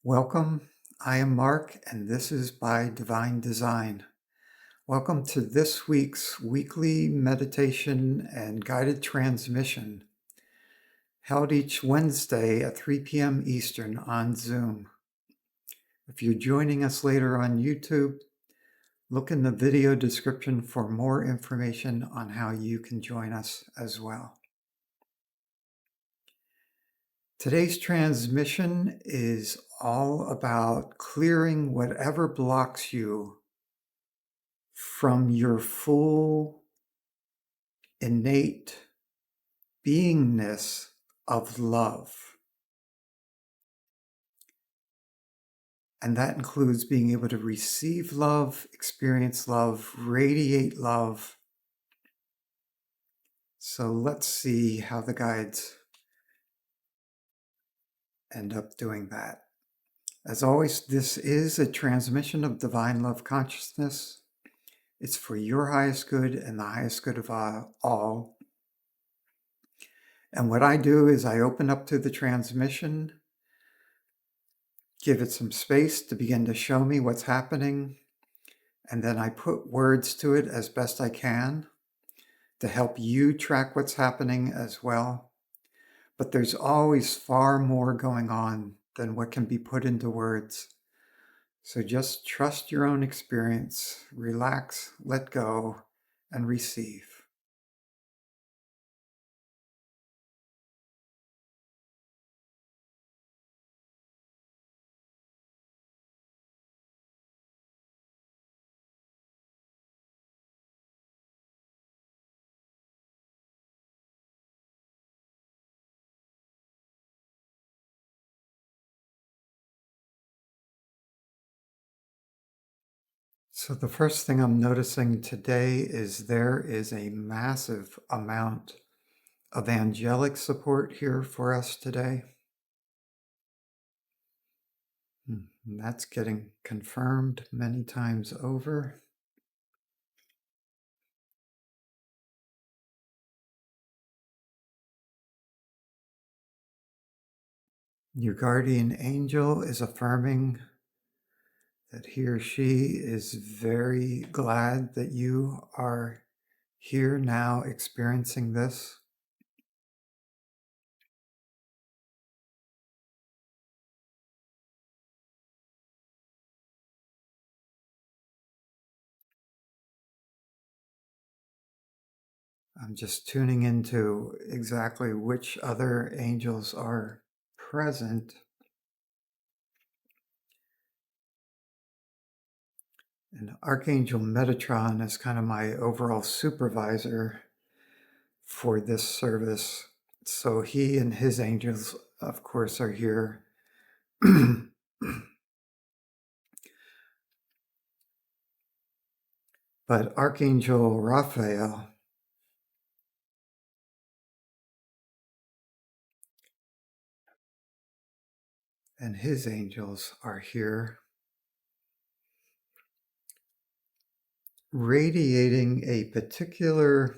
Welcome. I am Mark, and this is by Divine Design. Welcome to this week's weekly meditation and guided transmission, held each Wednesday at 3 p.m. Eastern on Zoom. If you're joining us later on YouTube, look in the video description for more information on how you can join us as well. Today's transmission is all about clearing whatever blocks you from your full innate beingness of love. And that includes being able to receive love, experience love, radiate love. So let's see how the guides end up doing that. As always, this is a transmission of divine love consciousness. It's for your highest good and the highest good of all. And what I do is I open up to the transmission, give it some space to begin to show me what's happening, and then I put words to it as best I can to help you track what's happening as well. But there's always far more going on than what can be put into words. So just trust your own experience, relax, let go, and receive. So the first thing I'm noticing today is there is a massive amount of angelic support here for us today. And that's getting confirmed many times over. Your guardian angel is affirming that he or she is very glad that you are here now experiencing this. I'm just tuning into exactly which other angels are present. And Archangel Metatron is kind of my overall supervisor for this service. So he and his angels, of course, are here. But Archangel Raphael and his angels are here, radiating a particular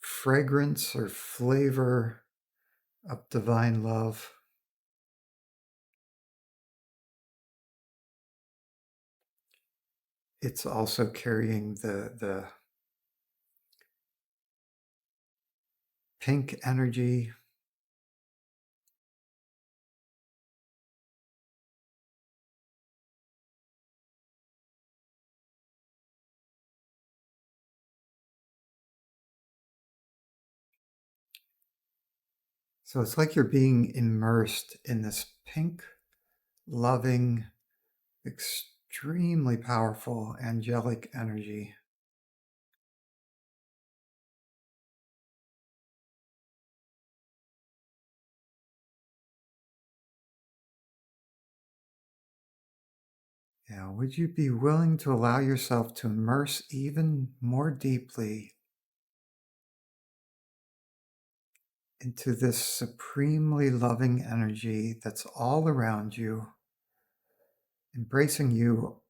fragrance or flavor of divine love. It's also carrying the pink energy. So it's like you're being immersed in this pink, loving, extremely powerful angelic energy. Yeah, would you be willing to allow yourself to immerse even more deeply into this supremely loving energy that's all around you, embracing you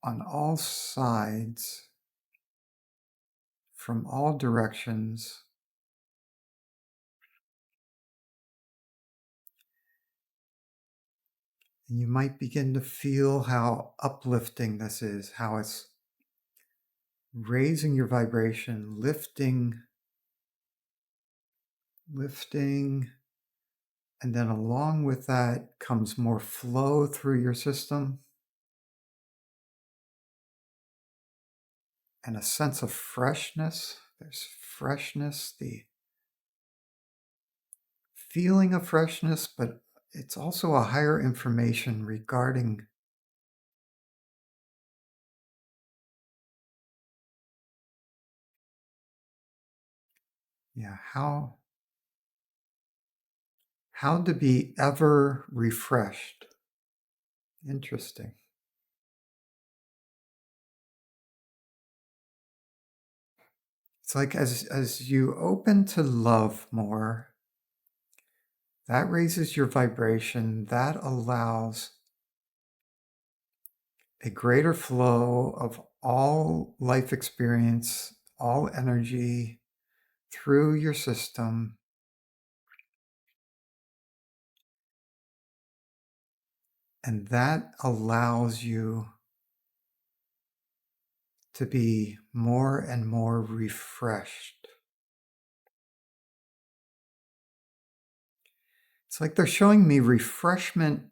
on all sides, from all directions, And you might begin to feel how uplifting this is, how it's raising your vibration, lifting, and then along with that comes more flow through your system and a sense of freshness. There's freshness, the feeling of freshness, but it's also a higher information regarding how to be ever refreshed. Interesting. It's like as you open to love more, that raises your vibration, that allows a greater flow of all life experience, all energy through your system. And that allows you to be more and more refreshed. It's like they're showing me refreshment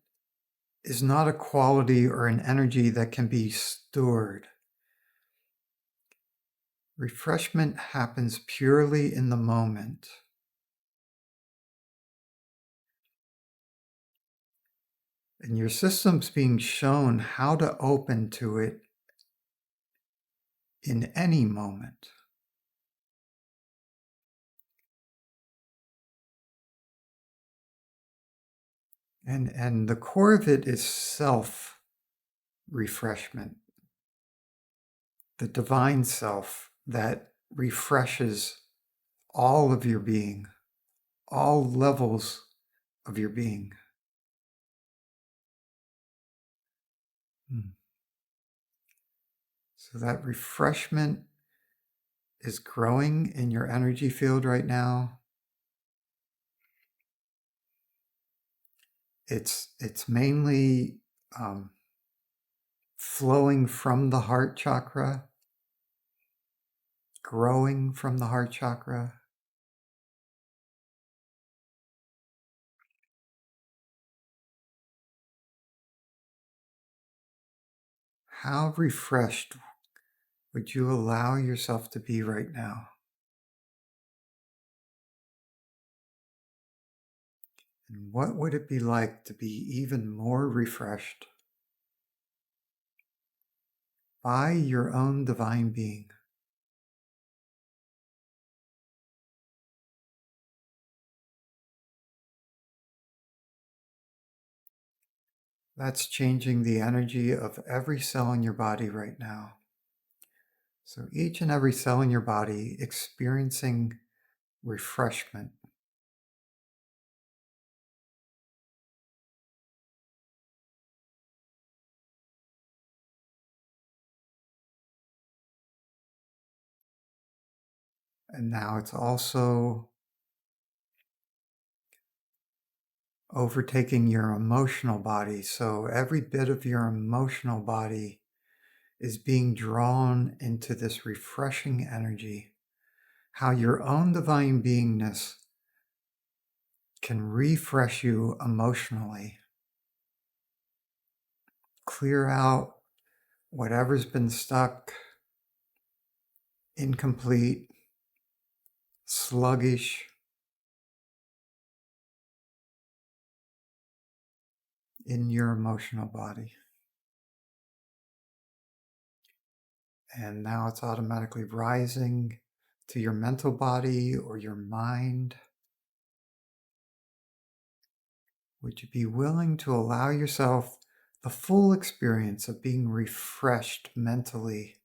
is not a quality or an energy that can be stored. Refreshment happens purely in the moment. And your system's being shown how to open to it in any moment. And the core of it is self-refreshment, the divine self that refreshes all of your being, all levels of your being. So that refreshment is growing in your energy field right now. It's mainly flowing from the heart chakra, growing from the heart chakra. How refreshed would you allow yourself to be right now? And what would it be like to be even more refreshed by your own divine being? That's changing the energy of every cell in your body right now. So each and every cell in your body experiencing refreshment. And now it's also overtaking your emotional body. So every bit of your emotional body is being drawn into this refreshing energy. How your own divine beingness can refresh you emotionally, clear out whatever's been stuck, incomplete, sluggish in your emotional body. And now it's automatically rising to your mental body or your mind. Would you be willing to allow yourself the full experience of being refreshed mentally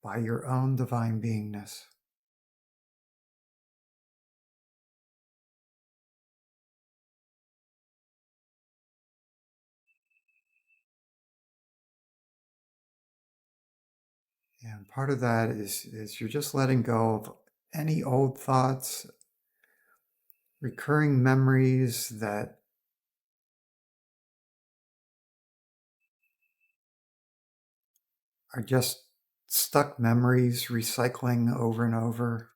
by your own divine beingness? And part of that is you're just letting go of any old thoughts, recurring memories that are just stuck memories recycling over and over.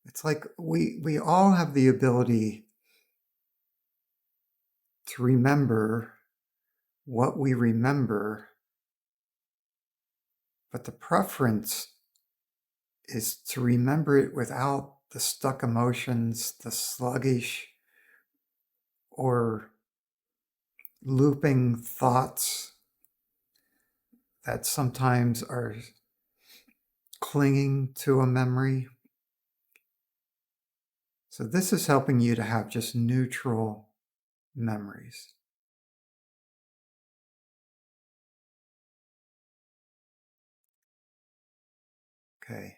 It's like we all have the ability to remember what we remember, but the preference is to remember it without the stuck emotions, the sluggish or looping thoughts that sometimes are clinging to a memory. So this is helping you to have just neutral memories. Okay.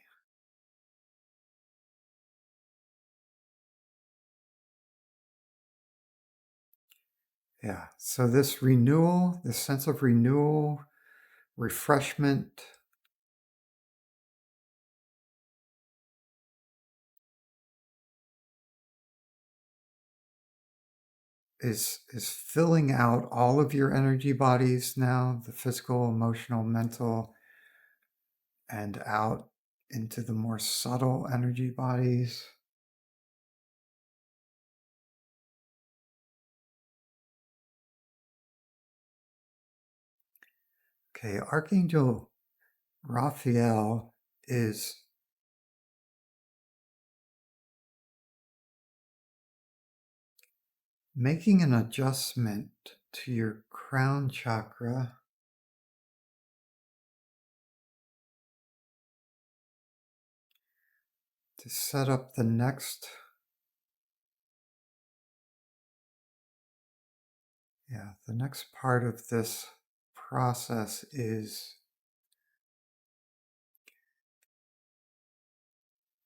Yeah. So this renewal, this sense of renewal, refreshment, is filling out all of your energy bodies now, the physical, emotional, mental, and out into the more subtle energy bodies. Okay, Archangel Raphael is making an adjustment to your crown chakra to set up the next part of this process is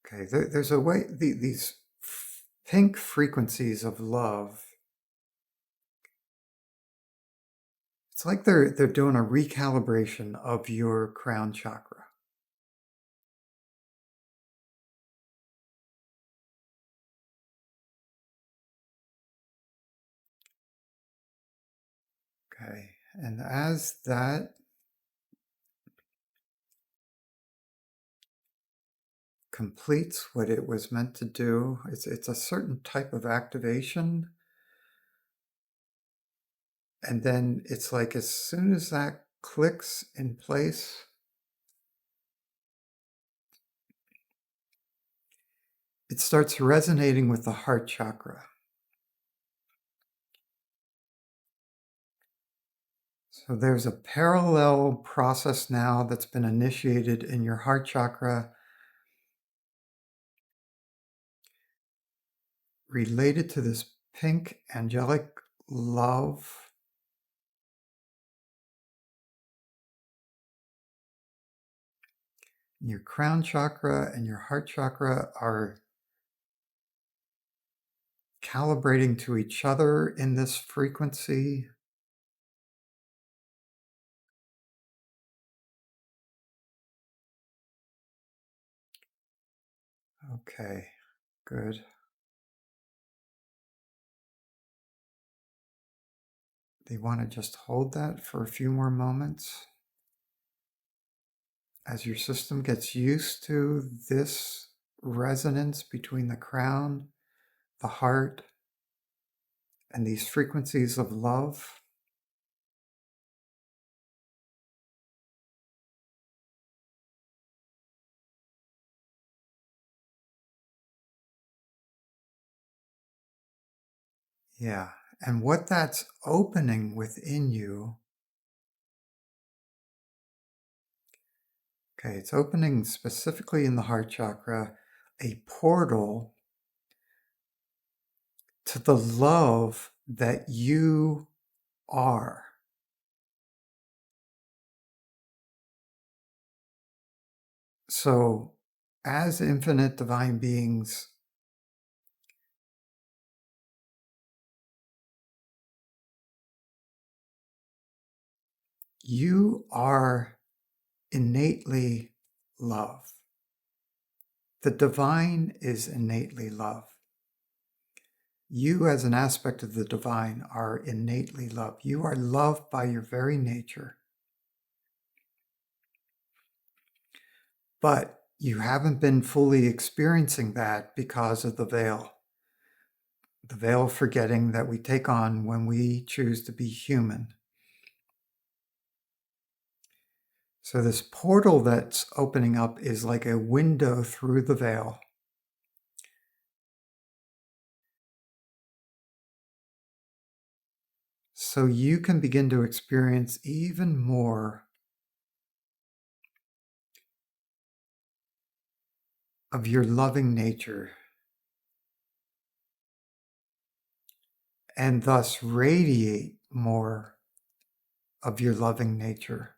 okay. There's a way these pink frequencies of love. It's like they're doing a recalibration of your crown chakra. Okay, and as that completes what it was meant to do, it's a certain type of activation. And then it's like as soon as that clicks in place, it starts resonating with the heart chakra. So there's a parallel process now that's been initiated in your heart chakra related to this pink angelic love. Your crown chakra and your heart chakra are calibrating to each other in this frequency. Okay, good. Do you want to just hold that for a few more moments? As your system gets used to this resonance between the crown, the heart, and these frequencies of love, yeah, and what that's opening within you, okay, it's opening specifically in the heart chakra, a portal to the love that you are. So, as infinite divine beings, you are innately love. The divine is innately love. You, as an aspect of the divine, are innately loved. You are loved by your very nature. But you haven't been fully experiencing that because of the veil. The veil of forgetting that we take on when we choose to be human. So this portal that's opening up is like a window through the veil. So you can begin to experience even more of your loving nature, and thus radiate more of your loving nature.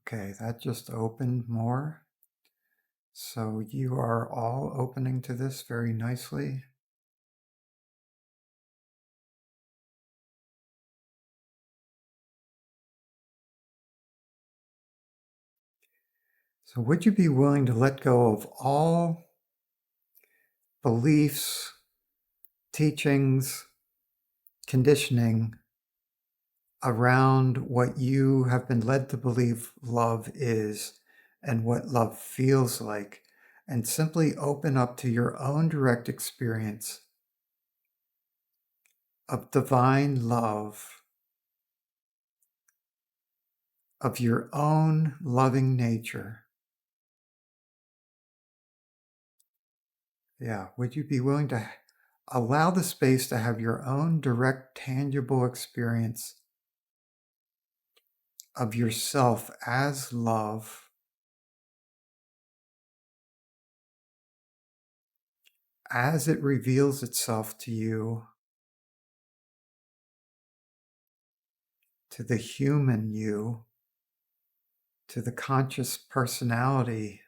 Okay, that just opened more. So you are all opening to this very nicely. So would you be willing to let go of all beliefs, teachings, conditioning around what you have been led to believe love is and what love feels like, and simply open up to your own direct experience of divine love, of your own loving nature? Yeah, would you be willing to allow the space to have your own direct, tangible experience of yourself as love, as it reveals itself to you, to the human you, to the conscious personality?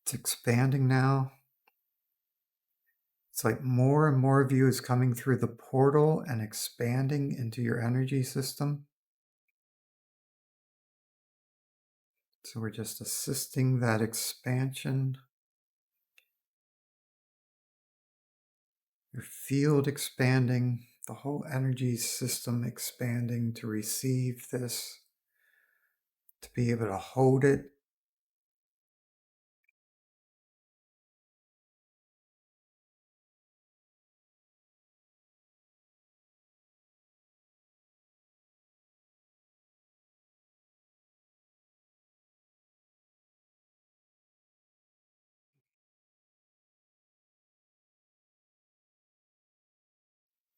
It's expanding now. It's like more and more of you is coming through the portal and expanding into your energy system. So we're just assisting that expansion. Your field expanding, the whole energy system expanding to receive this, to be able to hold it.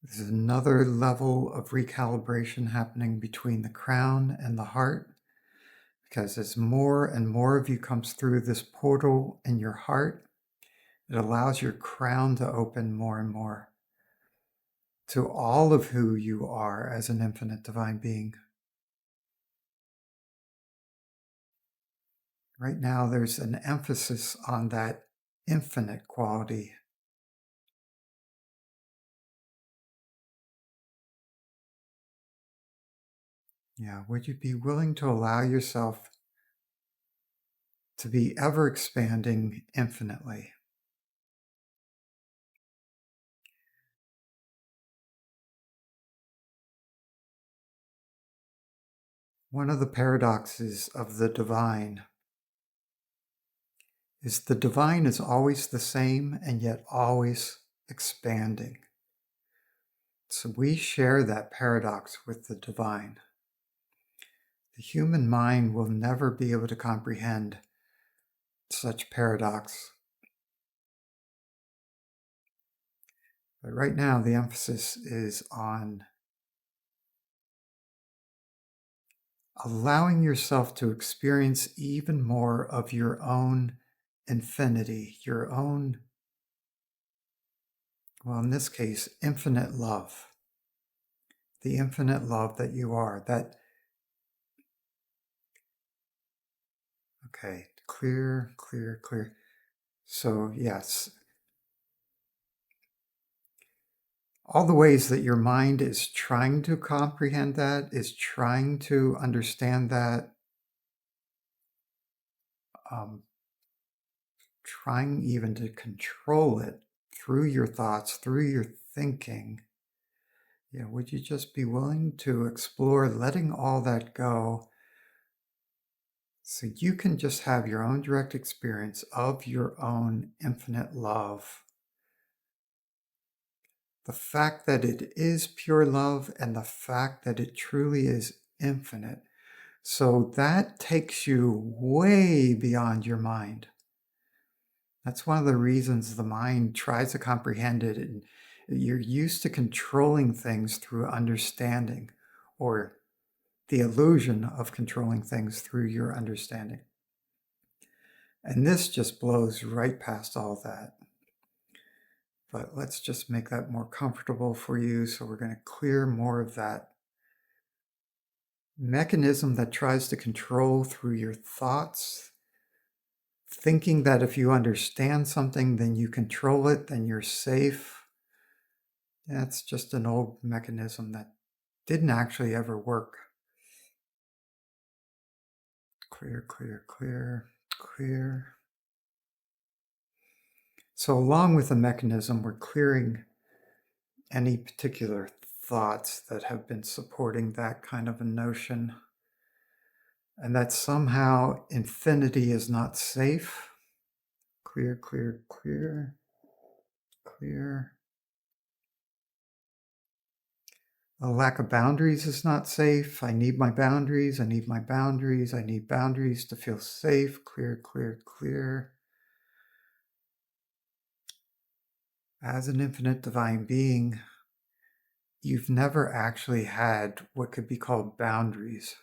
There's another level of recalibration happening between the crown and the heart, because as more and more of you comes through this portal in your heart, it allows your crown to open more and more to all of who you are as an infinite divine being. Right now, there's an emphasis on that infinite quality. Yeah, would you be willing to allow yourself to be ever expanding infinitely? One of the paradoxes of the divine is the divine is always the same and yet always expanding. So we share that paradox with the divine. The human mind will never be able to comprehend such paradox. But right now, the emphasis is on allowing yourself to experience even more of your own infinity, your own well, in this case, infinite love. The infinite love that you are. Okay, clear, clear, clear. So yes, all the ways that your mind is trying to comprehend that, is trying to understand that, trying even to control it through your thoughts, through your thinking. Yeah, would you just be willing to explore letting all that go so you can just have your own direct experience of your own infinite love? The fact that it is pure love and the fact that it truly is infinite. So that takes you way beyond your mind. That's one of the reasons the mind tries to comprehend it. And you're used to controlling things through understanding, or the illusion of controlling things through your understanding. And this just blows right past all that. But let's just make that more comfortable for you. So we're going to clear more of that mechanism that tries to control through your thoughts, thinking that if you understand something, then you control it, then you're safe. That's just an old mechanism that didn't actually ever work. Clear, clear, clear, clear. So along with the mechanism, we're clearing any particular thoughts that have been supporting that kind of a notion, and that somehow infinity is not safe. Clear, clear, clear, clear. A lack of boundaries is not safe. I need my boundaries. I need my boundaries. I need boundaries to feel safe. Clear, clear, clear. As an infinite divine being, you've never actually had what could be called boundaries,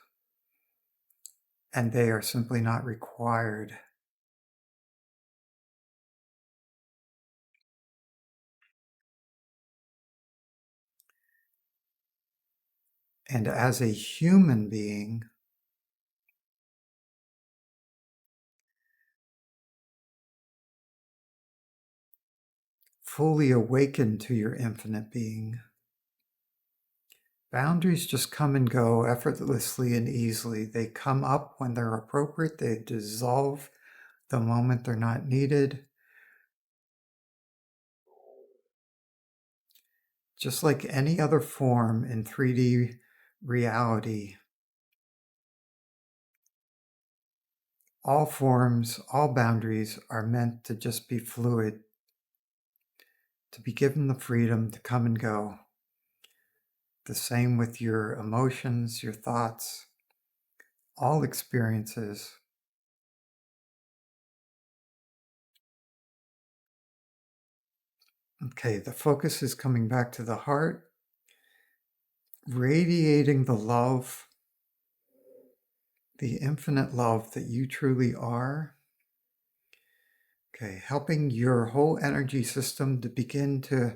and they are simply not required. And as a human being, fully awakened to your infinite being, boundaries just come and go effortlessly and easily. They come up when they're appropriate. They dissolve the moment they're not needed. Just like any other form in 3D reality, all forms, all boundaries are meant to just be fluid, to be given the freedom to come and go. The same with your emotions, your thoughts, all experiences. Okay, the focus is coming back to the heart, radiating the love, the infinite love that you truly are. Okay, helping your whole energy system to begin to,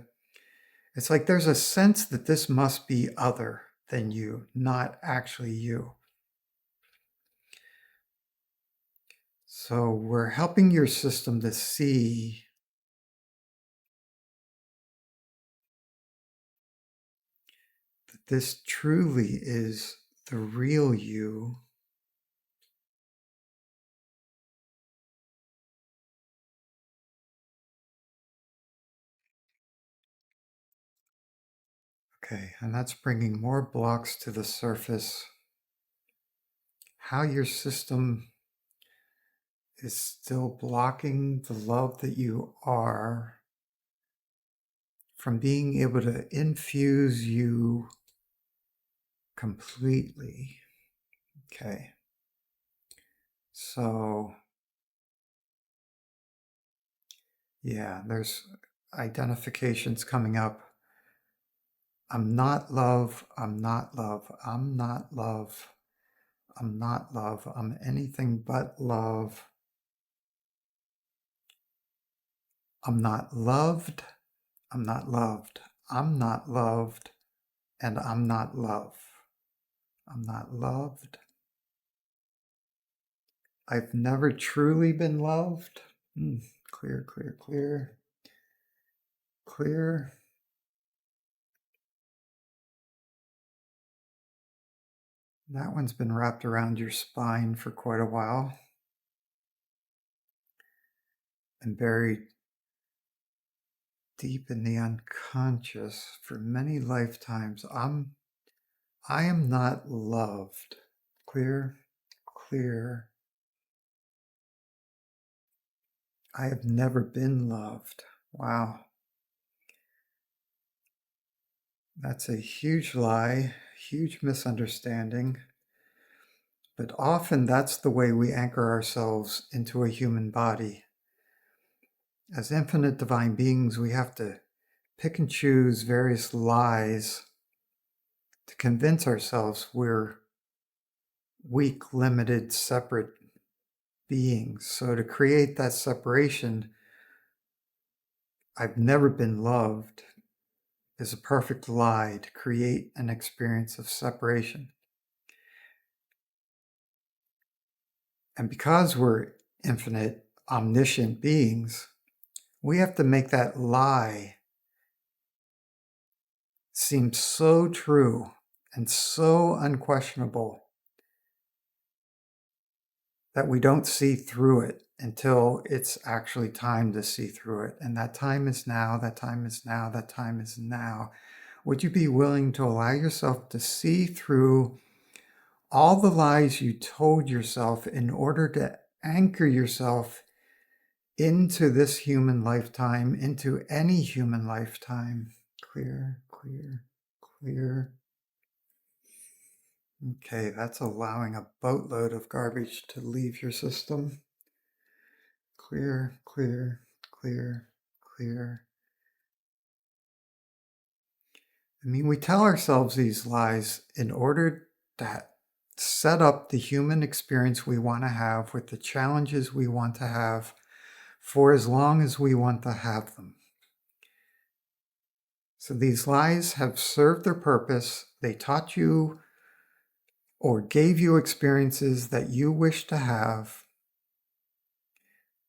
it's like there's a sense that this must be other than you, not actually you. So we're helping your system to see that this truly is the real you. Okay, and that's bringing more blocks to the surface. How your system is still blocking the love that you are from being able to infuse you completely. Okay. So, yeah, there's identifications coming up. I'm not love. I'm not love. I'm not love. I'm not love. I'm anything but love. I'm not loved. I'm not loved. I'm not loved. And I'm not love. I'm not loved. I've never truly been loved. Clear, clear, clear. Clear. That one's been wrapped around your spine for quite a while and buried deep in the unconscious for many lifetimes. I am not loved. Clear, clear. I have never been loved. Wow. That's a huge lie, huge misunderstanding. But often that's the way we anchor ourselves into a human body. As infinite divine beings, we have to pick and choose various lies to convince ourselves we're weak, limited, separate beings. So to create that separation, I've never been loved, is a perfect lie to create an experience of separation. And because we're infinite, omniscient beings, we have to make that lie seem so true and so unquestionable that we don't see through it until it's actually time to see through it. And that time is now, that time is now, that time is now. Would you be willing to allow yourself to see through all the lies you told yourself in order to anchor yourself into this human lifetime, into any human lifetime? Clear, clear, clear. Okay, that's allowing a boatload of garbage to leave your system. Clear, clear, clear, clear. I mean, we tell ourselves these lies in order to set up the human experience we want to have with the challenges we want to have for as long as we want to have them. So these lies have served their purpose. They taught you or gave you experiences that you wish to have.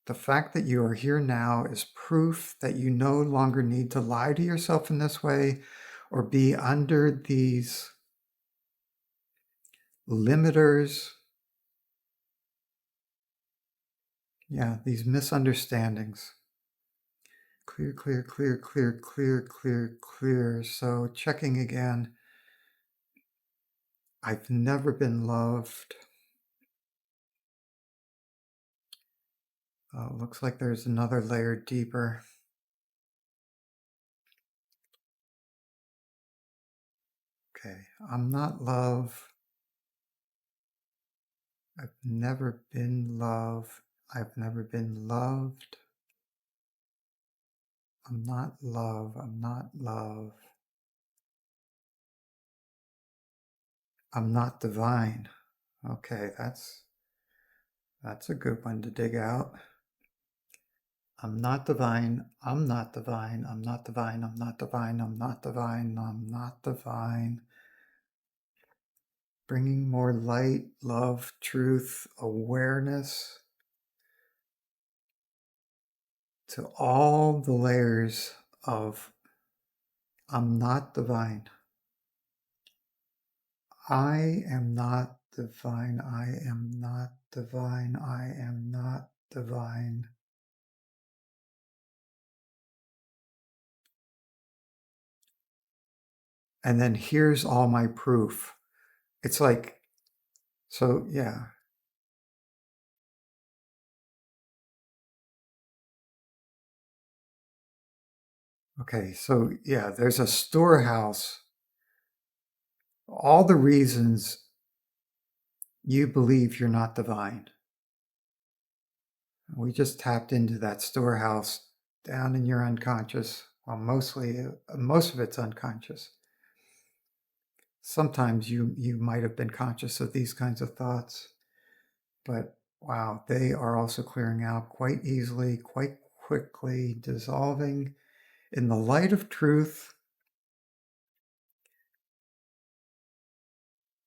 The fact that you are here now is proof that you no longer need to lie to yourself in this way or be under these limiters. Yeah, these misunderstandings. Clear, clear, clear, clear, clear, clear, clear. So checking again. I've never been loved. Looks like there's another layer deeper. Okay, I'm not love. I've never been love. I've never been loved. I'm not love. I'm not love. I'm not divine. Okay, that's a good one to dig out. I'm not divine. I'm not divine. I'm not divine. I'm not divine. I'm not divine. I'm not divine. Bringing more light, love, truth, awareness to all the layers of I'm not divine. I am not divine. I am not divine. I am not divine. And then here's all my proof. It's like, so yeah. Okay, so yeah, there's a storehouse. All the reasons you believe you're not divine. We just tapped into that storehouse down in your unconscious. Well, most of it's unconscious. Sometimes you might have been conscious of these kinds of thoughts, but wow, they are also clearing out quite easily, quite quickly, dissolving In the light of truth,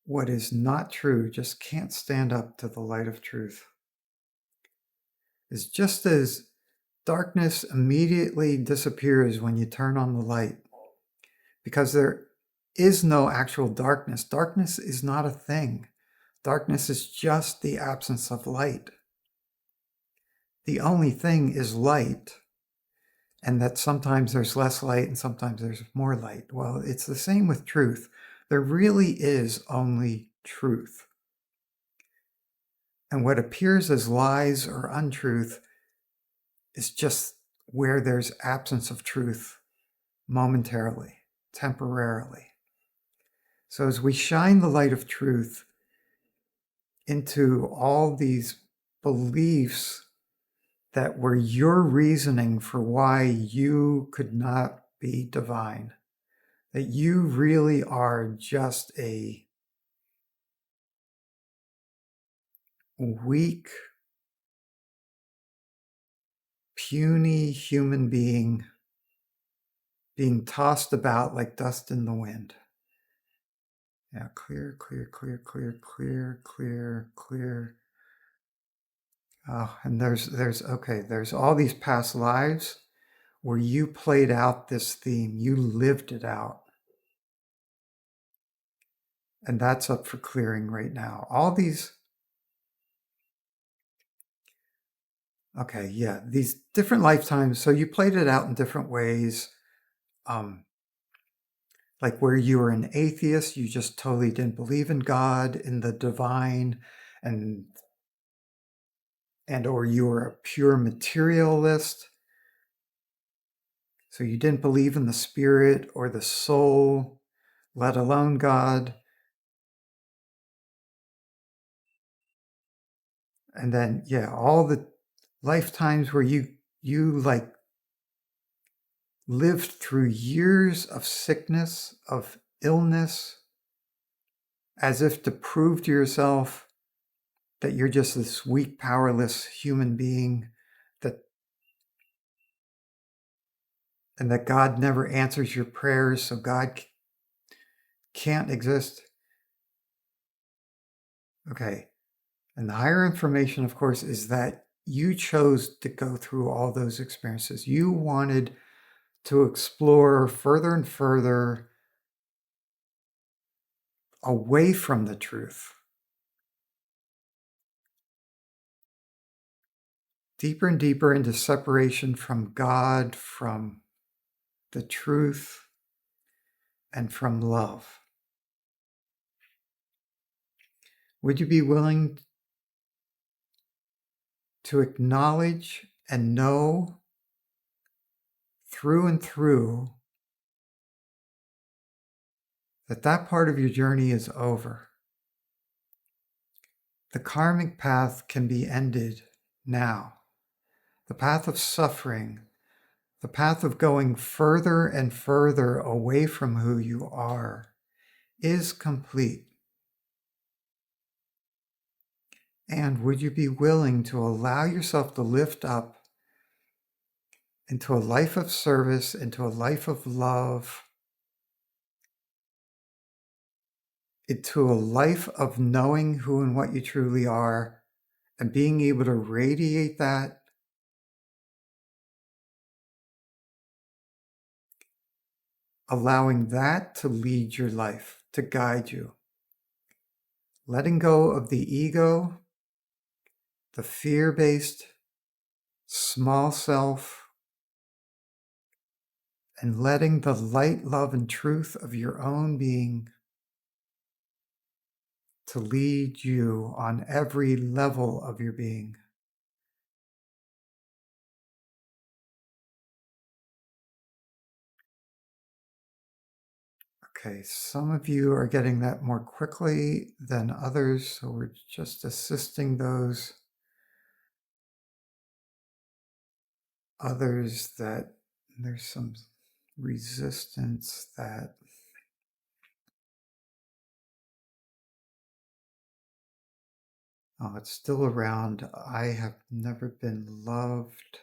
what is not true just can't stand up to the light of truth. It's just as darkness immediately disappears when you turn on the light, because there is no actual darkness. Darkness is not a thing. Darkness is just the absence of light. The only thing is light, and that sometimes there's less light and sometimes there's more light. Well, it's the same with truth. There really is only truth. And what appears as lies or untruth is just where there's absence of truth momentarily, temporarily. So as we shine the light of truth into all these beliefs that were your reasoning for why you could not be divine, that you really are just a weak, puny human being tossed about like dust in the wind. Yeah, clear, clear, clear, clear, clear, clear, clear. Oh, and there's all these past lives where you played out this theme, you lived it out. And that's up for clearing right now. All these, okay, yeah, these different lifetimes. So you played it out in different ways. Like where you were an atheist, you just totally didn't believe in God, in the divine, and or you were a pure materialist. So you didn't believe in the spirit or the soul, let alone God. And then, yeah, all the lifetimes where you like lived through years of sickness, of illness, as if to prove to yourself that you're just this weak, powerless human being, and that God never answers your prayers, so God can't exist. Okay. And the higher information, of course, is that you chose to go through all those experiences. You wanted to explore further and further away from the truth, deeper and deeper into separation from God, from the truth, and from love. Would you be willing to acknowledge and know through and through that that part of your journey is over? The karmic path can be ended now. The path of suffering, the path of going further and further away from who you are, is complete. And would you be willing to allow yourself to lift up into a life of service, into a life of love, into a life of knowing who and what you truly are, and being able to radiate that, allowing that to lead your life, to guide you. Letting go of the ego, the fear-based small self, and letting the light, love, and truth of your own being to lead you on every level of your being. Okay, some of you are getting that more quickly than others, so we're just assisting those others that there's some resistance that it's still around. I have never been loved.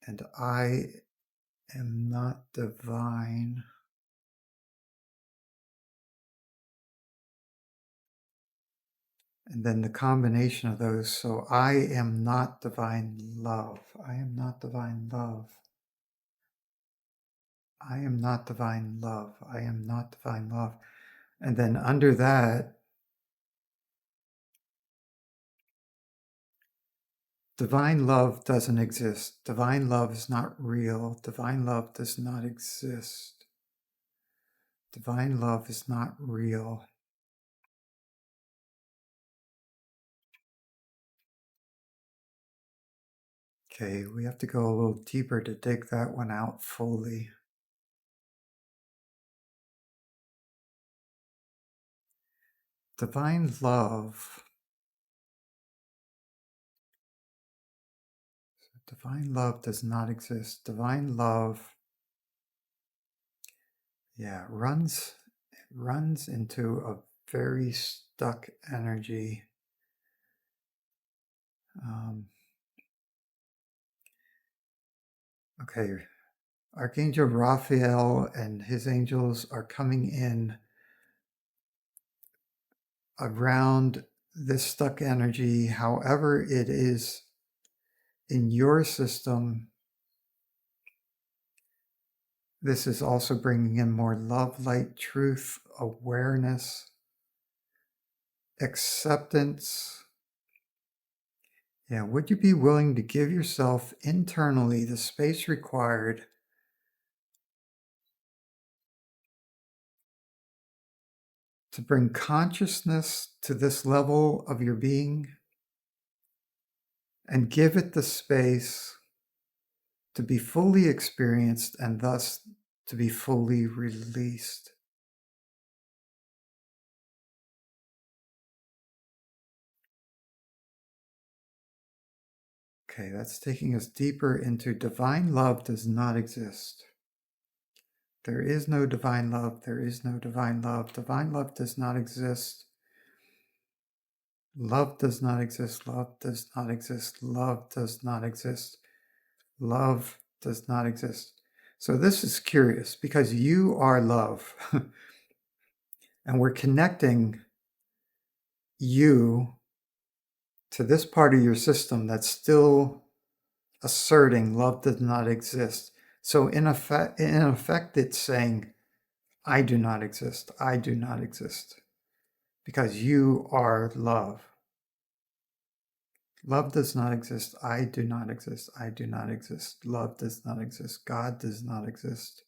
and I am not divine. And then the combination of those. So I am not divine love. I am not divine love. I am not divine love. I am not divine love. And then under that, divine love doesn't exist. Divine love is not real. Divine love does not exist. Divine love is not real. Okay, we have to go a little deeper to dig that one out fully. Divine love. Divine love does not exist. Divine love, runs into a very stuck energy. Okay, Archangel Raphael and his angels are coming in around this stuck energy, however it is in your system. This is also bringing in more love, light, truth, awareness, acceptance. Yeah, would you be willing to give yourself internally the space required to bring consciousness to this level of your being and give it the space to be fully experienced and thus to be fully released? Okay, that's taking us deeper into divine love does not exist. There is no divine love. There is no divine love. Divine love does not exist. Love does not exist. Love does not exist. Love does not exist. Love does not exist. So this is curious because you are love. And we're connecting you to this part of your system that's still asserting love does not exist. So in effect, it's saying, I do not exist. I do not exist. Because you are love. Love does not exist. I do not exist. I do not exist. Love does not exist. God does not exist.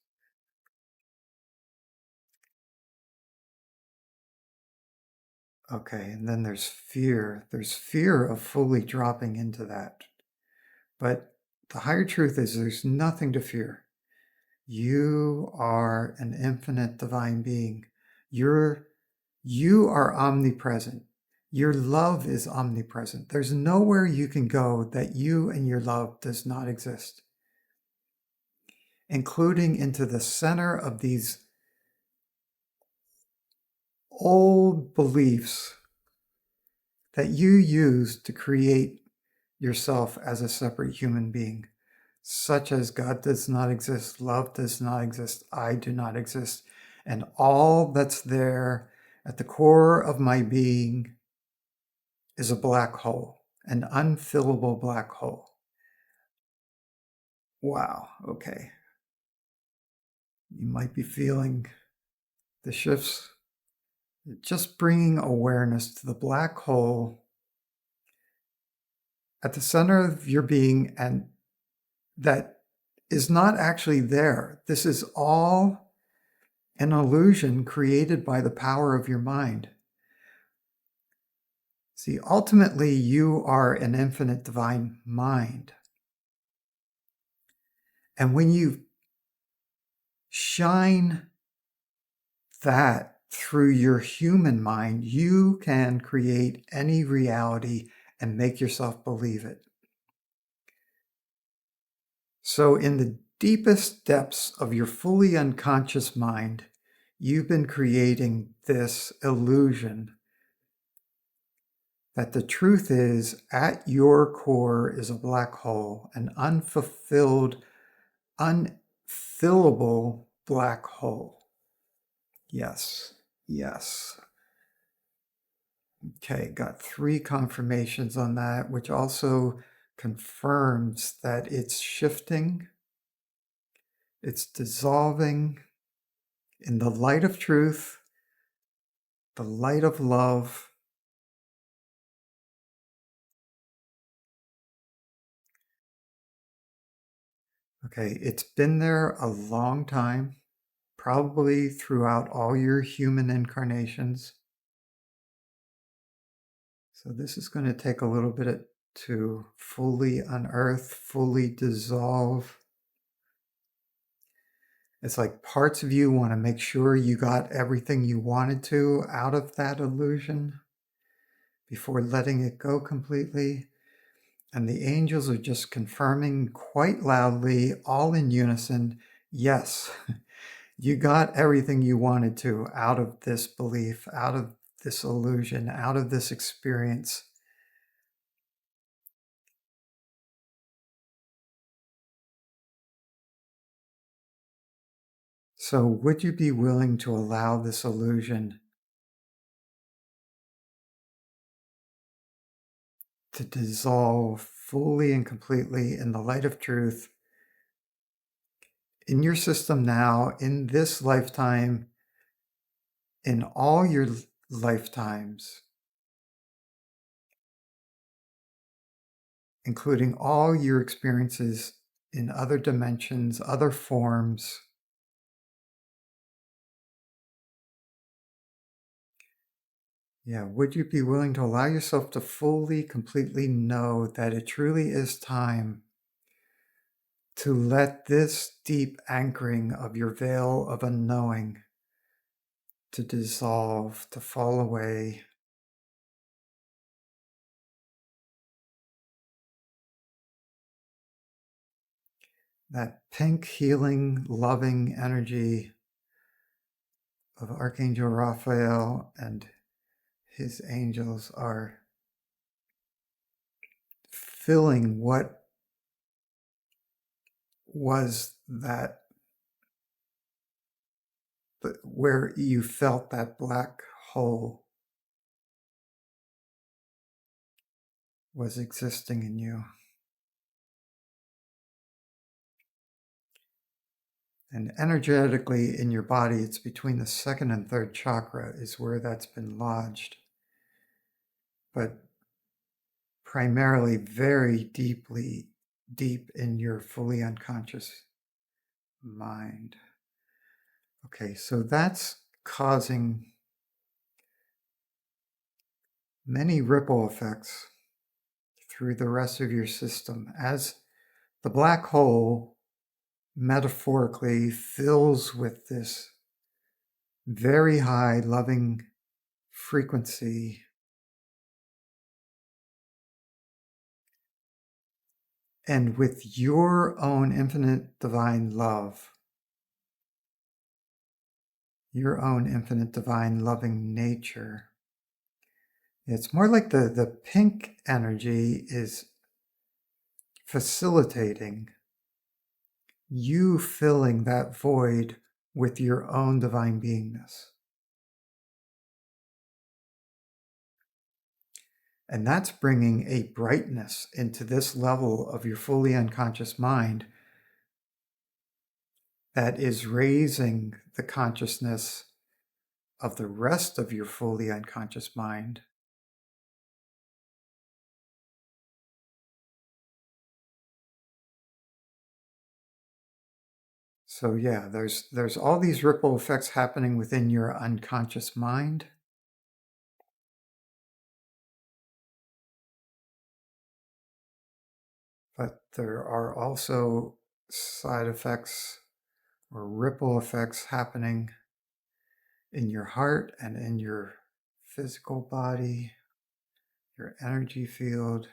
Okay, and then there's fear. There's fear of fully dropping into that. But the higher truth is there's nothing to fear. You are an infinite divine being. You are omnipresent. Your love is omnipresent. There's nowhere you can go that you and your love does not exist, including into the center of these old beliefs that you use to create yourself as a separate human being, such as God does not exist, love does not exist, I do not exist, and all that's there at the core of my being is a black hole, an unfillable black hole. Wow, okay. You might be feeling the shifts. Just bringing awareness to the black hole at the center of your being, and that is not actually there. This is all an illusion created by the power of your mind. See, ultimately, you are an infinite divine mind. And when you shine that through your human mind, you can create any reality and make yourself believe it. So in the deepest depths of your fully unconscious mind, you've been creating this illusion that the truth is, at your core is a black hole, an unfulfilled, unfillable black hole. Yes, yes. Okay, got 3 confirmations on that, which also confirms that it's shifting, it's dissolving in the light of truth, the light of love. Okay, it's been there a long time, probably throughout all your human incarnations. So this is going to take a little bit to fully unearth, fully dissolve. It's like parts of you want to make sure you got everything you wanted to out of that illusion before letting it go completely. And the angels are just confirming quite loudly, all in unison, yes, you got everything you wanted to out of this belief, out of this illusion, out of this experience. So would you be willing to allow this illusion to dissolve fully and completely in the light of truth in your system now, in this lifetime, in all your lifetimes, including all your experiences in other dimensions, other forms? Yeah, would you be willing to allow yourself to fully, completely know that it truly is time to let this deep anchoring of your veil of unknowing to dissolve, to fall away? That pink, healing, loving energy of Archangel Raphael and his angels are filling what was that, but where you felt that black hole was existing in you. And energetically in your body, it's between the 2nd and 3rd chakra is where that's been lodged. But primarily very deeply, deep in your fully unconscious mind. Okay, so that's causing many ripple effects through the rest of your system as the black hole metaphorically fills with this very high loving frequency. And with your own infinite divine love, your own infinite divine loving nature. It's more like the pink energy is facilitating you filling that void with your own divine beingness. And that's bringing a brightness into this level of your fully unconscious mind that is raising the consciousness of the rest of your fully unconscious mind. So yeah, there's all these ripple effects happening within your unconscious mind. But there are also side effects or ripple effects happening in your heart and in your physical body, your energy field.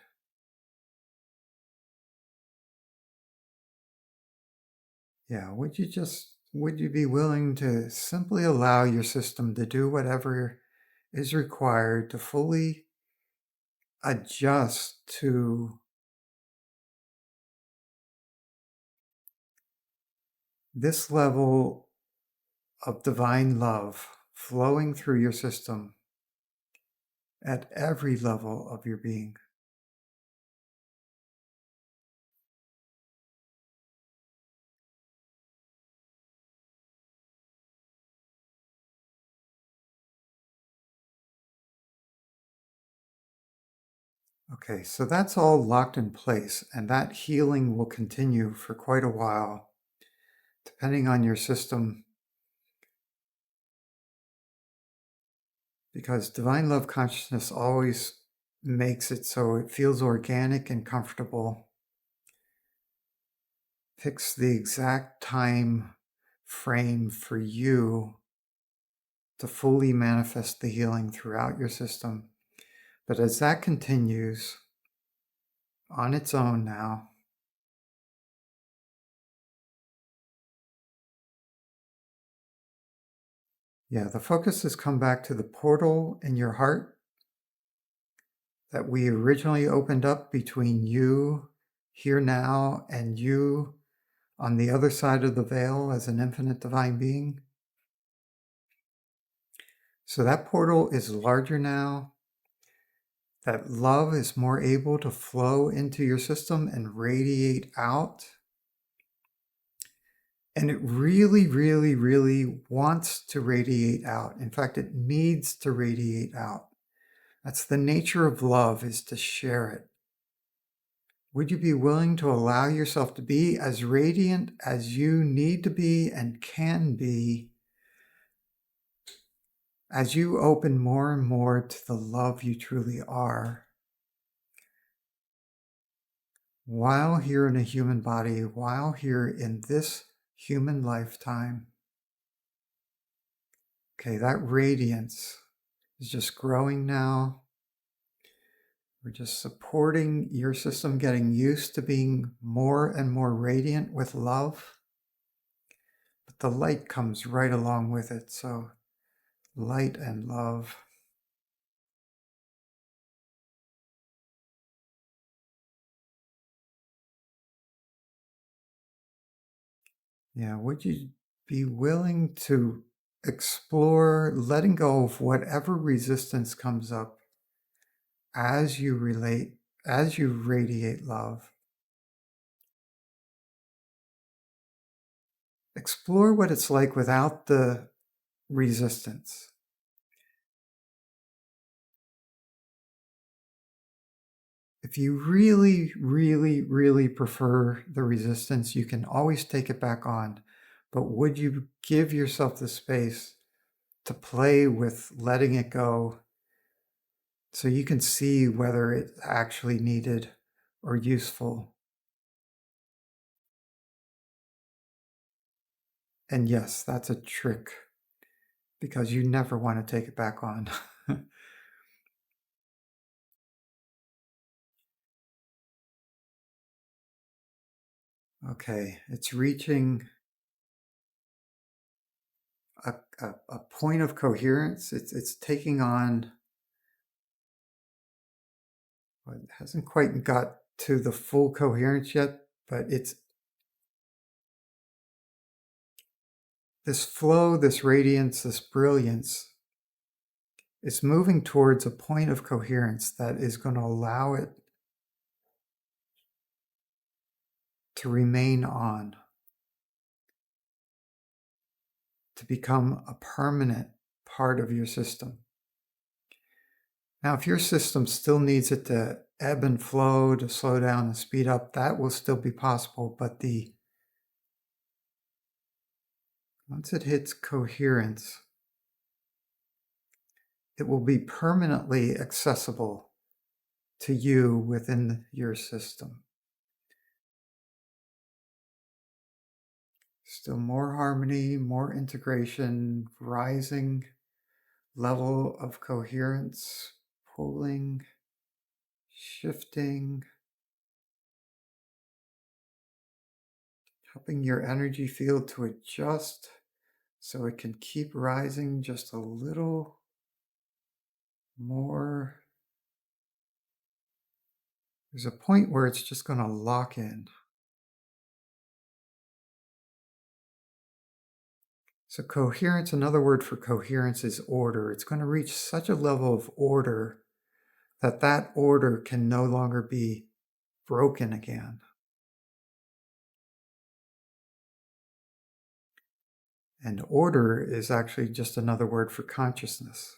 Yeah, would you be willing to simply allow your system to do whatever is required to fully adjust to this level of divine love flowing through your system at every level of your being. Okay, so that's all locked in place, and that healing will continue for quite a while, depending on your system, because divine love consciousness always makes it so it feels organic and comfortable, picks the exact time frame for you to fully manifest the healing throughout your system. But as that continues on its own now, the focus has come back to the portal in your heart that we originally opened up between you here now and you on the other side of the veil as an infinite divine being. So that portal is larger now. That love is more able to flow into your system and radiate out. And it really, really, really wants to radiate out. In fact, it needs to radiate out. That's the nature of love, is to share it. Would you be willing to allow yourself to be as radiant as you need to be and can be as you open more and more to the love you truly are, while here in a human body, while here in this human lifetime? Okay, that radiance is just growing now. We're just supporting your system, getting used to being more and more radiant with love. But the light comes right along with it. So light and love. Yeah, would you be willing to explore letting go of whatever resistance comes up as you radiate love? Explore what it's like without the resistance. If you really, really, really prefer the resistance, you can always take it back on. But would you give yourself the space to play with letting it go so you can see whether it's actually needed or useful? And yes, that's a trick because you never want to take it back on. Okay, it's reaching a point of coherence. It's taking on, well, it hasn't quite got to the full coherence yet, but it's this flow, this radiance, this brilliance is moving towards a point of coherence that is going to allow it to remain on, to become a permanent part of your system. Now, if your system still needs it to ebb and flow, to slow down and speed up, that will still be possible. But once it hits coherence, it will be permanently accessible to you within your system. Still more harmony, more integration, rising level of coherence, pulling, shifting, helping your energy field to adjust so it can keep rising just a little more there's a point where it's just going to lock in. So coherence, another word for coherence is order. It's going to reach such a level of order that that order can no longer be broken again. And order is actually just another word for consciousness.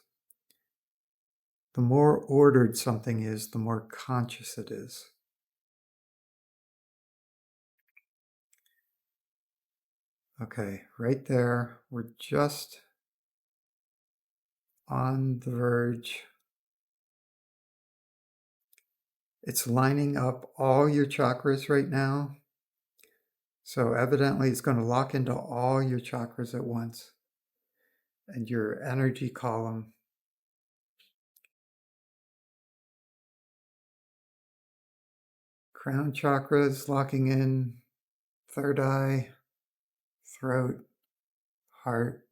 The more ordered something is, the more conscious it is. Okay, right there, we're just on the verge. It's lining up all your chakras right now. So evidently it's going to lock into all your chakras at once. And your energy column. Crown chakra is locking in, third eye, throat, heart,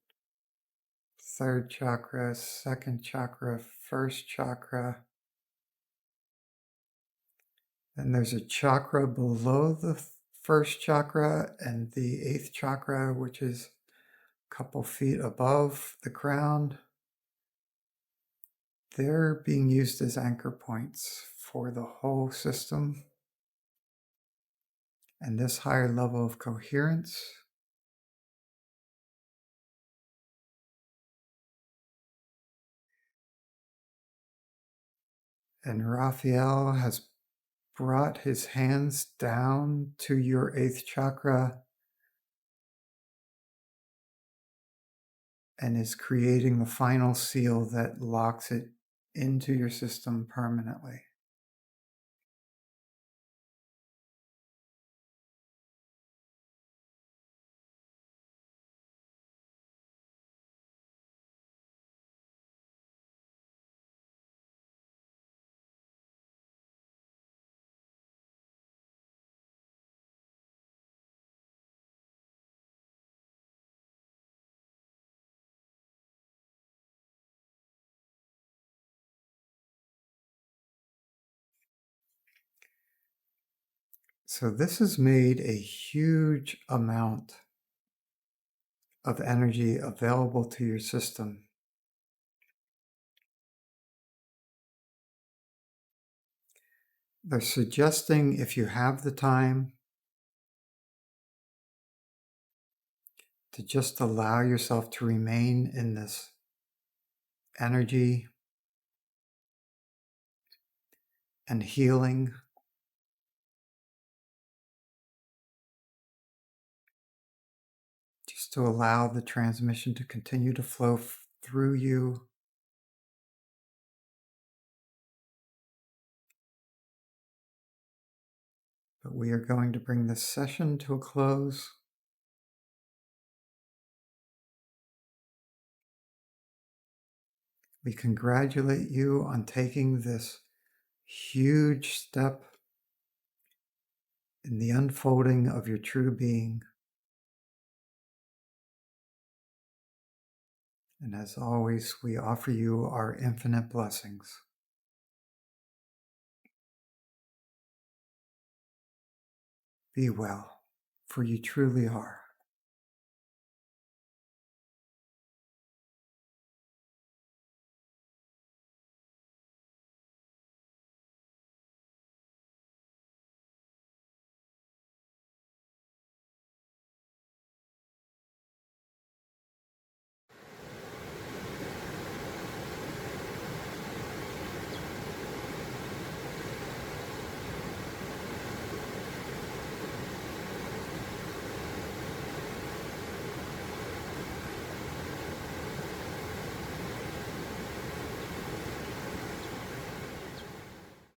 third chakra, second chakra, first chakra. And there's a chakra below the first chakra and the eighth chakra, which is a couple feet above the crown. They're being used as anchor points for the whole system. And this higher level of coherence and Raphael has brought his hands down to your eighth chakra and is creating the final seal that locks it into your system permanently. So this has made a huge amount of energy available to your system. They're suggesting, if you have the time, to just allow yourself to remain in this energy and healing. Just to allow the transmission to continue to flow through you. But we are going to bring this session to a close. We congratulate you on taking this huge step in the unfolding of your true being. And as always, we offer you our infinite blessings. Be well, for you truly are.